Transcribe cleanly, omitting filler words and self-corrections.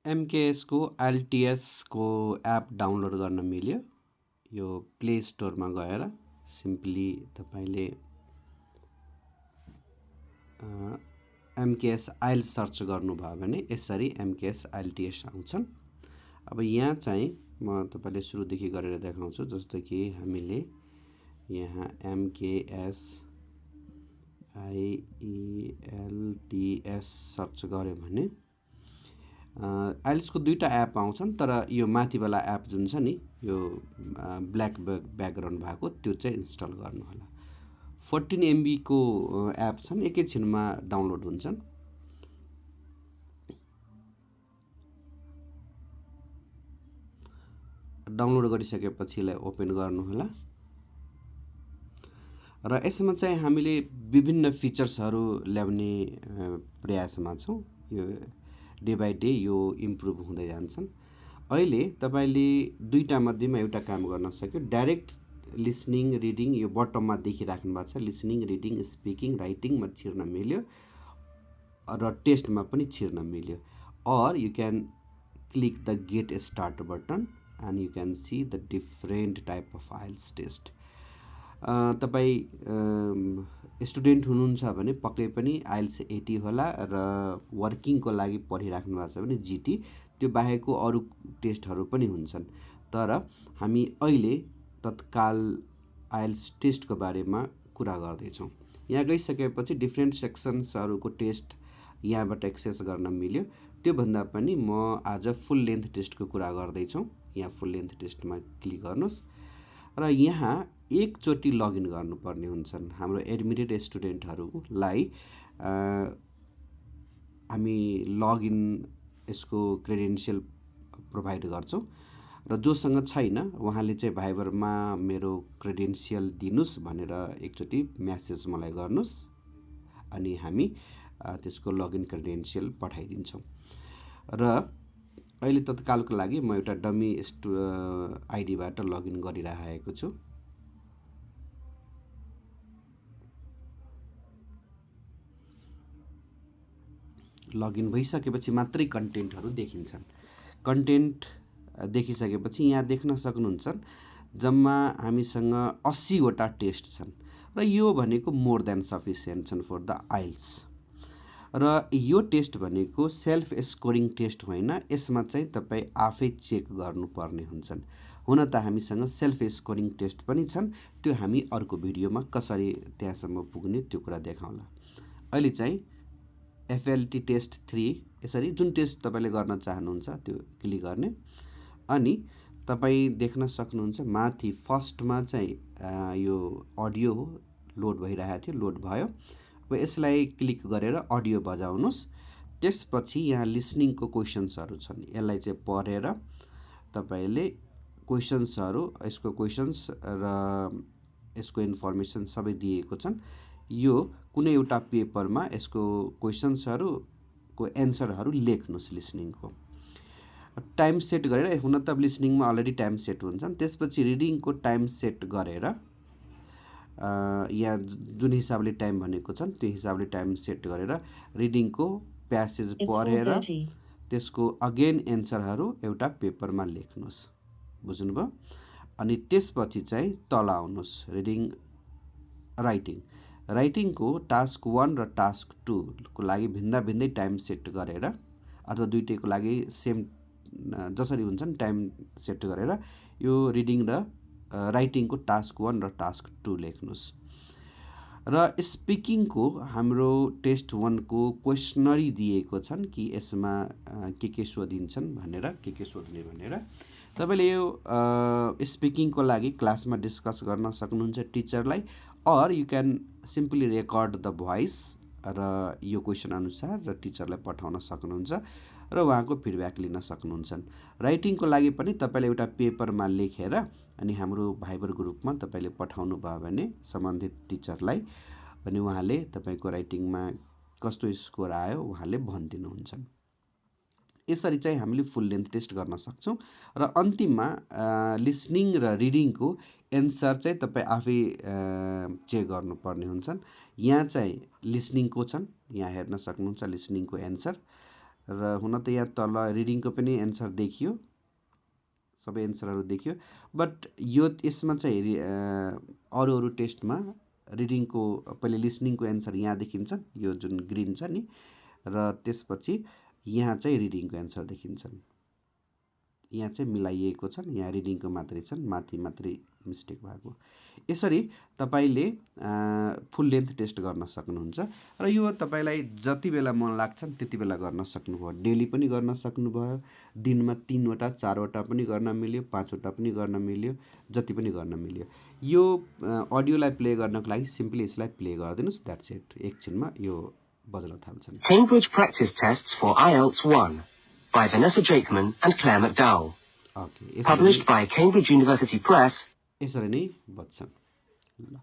MKS को IELTS को app download गर्न मिल्यो। यो प्ले स्टोरमा गएर सिम्पली तपाईले MKS IELTS सर्च गर्नुभयो भने यसरी MKS IELTS आउँछन्। अब यहाँ चाहिँ म तपाईले सुरुदेखि गरेर देखाउँछु। जस्तो कि हामीले यहाँ MKS IELTS सर्च गर्यो भने IELTS को दुईटा एप आउँछन्, तर यो माथिवाला एप जुन छ नि, यो ब्ल्याक ब्याकग्राउन्ड भएको, त्यो चाहिँ इन्स्टल गर्नु होला। 14 MB को एप छन्, एकैछिनमा डाउनलोड हुन्छन्। डाउनलोड गरिसकेपछि यसलाई ओपन गर्नु होला र यसमा चाहिँ हामीले विभिन्न फिचर्सहरू ल्याउने प्रयासमा छौं। यो डे बाई डे यो इम्प्रुभ हुँदै जान्छन्। अहिले तपाईले दुईटा मध्येमा एउटा काम गर्न सक्यो। डाइरेक्ट लिसनिङ रिडिङ यो बटममा देखिराख्नु भएको छ। लिसनिङ रिडिङ स्पिकिङ राइटिङमा छिर्न मिल्यो र टेस्टमा पनि छिर्न मिल्यो। और you can click the get start button and you can see the different type of IELTS test. तपाई स्टुडेन्ट हुनुहुन्छ भने पक्कै पनि IELTS 80 होला र वर्किङको लागि पढिराख्नु भएको छ भने GT, त्यो बाहेकको अरु टेस्टहरू पनि हुन्छन्। तर हामी अहिले तत्काल IELTS टेस्टको बारेमा कुरा गर्दै छौं। यहाँ गइसकेपछि डिफरेन्ट सेक्सन्सहरुको टेस्ट यहाँबाट एक्सेस गर्न मिल्यो। त्यो भन्दा पनि म आज फुल लेन्थ टेस्टको कुरा गर्दै छौं। यहाँ फुल लेन्थ टेस्टमा क्लिक गर्नुस् र यहाँ एकचोटी लगइन गर्नुपर्ने हुन्छन्। हाम्रो एडमिटेड स्टुडेन्टहरूलाई हामी लगइन यसको क्रेडेन्शियल प्रोभाइड गर्छौं र जोसँग छैन उहाँले चाहिँ भाइबरमा मेरो क्रेडेन्शियल दिनुस् भनेर एकचोटी मेसेज मलाई गर्नुस् अनि हामी त्यसको लगइन क्रेडेन्शियल पठाइदिन्छौं। र अहिले तत्कालको लागि म एउटा डमी आईडीबाट लगइन गरिरहेको छु। लगइन भइसकेपछि मात्रै कन्टेन्टहरू देखिन्छन्। कन्टेन्ट देखिसकेपछि यहाँ देख्न सक्नुहुन्छ जम्मा हामीसँग 80 वटा टेस्ट छन् र यो भनेको मोर देन सफिसिएन्ट छन् फर द IELTS। र यो टेस्ट भनेको सेल्फ स्कोरिङ टेस्ट होइन, यसमा चाहिँ तपाई आफै चेक गर्नुपर्ने हुन्छन्। हुन त हामीसँग सेल्फ स्कोरिङ टेस्ट पनि छन्, त्यो हामी अर्को भिडियोमा कसरी त्यहाँसम्म पुग्ने त्यो कुरा देखाउँला। अहिले चाहिँ FLT टेस्ट 3 यसरी जुन टेस्ट तपाईले गर्न चाहनुहुन्छ त्यो क्लिक गर्ने अनि तपाई देख्न सक्नुहुन्छ माथि फर्स्टमा चाहिँ यो अडियो हो, लोड भइरहेको थियो, लोड भयो। अब यसलाई क्लिक गरेर अडियो बजाउनुस्। त्यसपछि यहाँ लिसनिङको क्वेशन्सहरु छन्, यसलाई चाहिँ पढेर तपाईले क्वेशन्सहरु, यसको क्वेशन्स र यसको इन्फर्मेसन सबै दिएको छन्। यो कुनै एउटा पेपरमा यसको क्वेशन्सहरुको एन्सरहरु लेख्नुस् लिसनिङको। टाइम सेट गरेर, हुन त लिसनिङमा अलरेडी टाइम सेट हुन्छन्, त्यसपछि रिडिङको टाइम सेट गरेर यहाँ जुन हिसाबले टाइम भनेको छन् त्यो हिसाबले टाइम सेट गरेर रिडिङको प्यासेज पढेर त्यसको अगेन एन्सरहरु एउटा पेपरमा लेख्नुस्। बुझ्नुभयो? अनि त्यसपछि चाहिँ तल आउनुस् रिडिङ राइटिङ। राइटिङको टास्क 1 र टास्क 2 को लागि भिन्दा भिन्दै टाइम सेट गरेर अथवा दुईटैको लागि सेम जसरी हुन्छन् टाइम सेट गरेर यो रिडिङ र राइटिङको टास्क 1 र टास्क 2 लेख्नुस्। र स्पिकिङको हाम्रो टेस्ट 1 को क्वेशनरी दिएको छन् कि यसमा के सोधिन्छन् भनेर, के सोध्ने भनेर। तपाईले यो स्पिकिङको लागि क्लासमा डिस्कस गर्न सक्नुहुन्छ टिचरलाई, और you can simply record the voice र यो क्वेशन अनुसार र टिचरलाई पठाउन सक्नुहुन्छ र उहाँको फिडब्याक लिन सक्नुहुन्छ। राइटिङको लागि पनि तपाईले एउटा पेपरमा लेखेर अनि हाम्रो भाइबर ग्रुपमा तपाईले पठाउनु भयो भने सम्बन्धित टिचरलाई अनि उहाँले तपाईको राइटिङमा कस्तो स्कोर आयो उहाँले भनिदिनुहुन्छ। यसरी चाहिँ हामीले फुल लेन्थ टेस्ट गर्न सक्छौं र अन्तिममा लिसनिङ र रिडिङको एन्सर चाहिँ तपाई आफै चेक गर्नुपर्ने हुन्छन्। यहाँ चाहिँ लिसनिङको छन्, यहाँ हेर्न सक्नुहुन्छ लिसनिङको एन्सर र हुन त यहाँ तल रिडिङको पनि एन्सर देखियो, सबै एन्सरहरू देखियो, बट यसमा चाहिँ अरू टेस्टमा रिडिङको पहिले लिसनिङको एन्सर यहाँ देखिन्छ, यो जुन ग्रिन छ नि, र त्यसपछि यहाँ चाहिँ रिडिङको एन्सर देखिन्छन्। यहाँ चाहिँ मिलाइएको छन्, यहाँ रिडिङको मात्रै छन्, माथि मात्रै मिस्टेक भएको। यसरी तपाईँले फुल लेन्थ टेस्ट गर्न सक्नुहुन्छ र यो तपाईँलाई जति बेला मन लाग्छ त्यति बेला गर्न सक्नुभयो। डेली पनि गर्न सक्नुभयो, दिनमा 3 वटा 4 वटा पनि गर्न मिल्यो, 5 वटा पनि गर्न मिल्यो, जति पनि गर्न मिल्यो। यो अडियोलाई प्ले गर्नको लागि सिम्पली यसलाई प्ले गरिदिनुहोस्, द्याट्स इट। एकछिनमा यो बज्न थाल्छन्। Cambridge Practice Tests for IELTS 1 by Vanessa Jakeman and Claire McDowell. Okay. Published by Cambridge University Press. यसरी नै बज्छन्। ल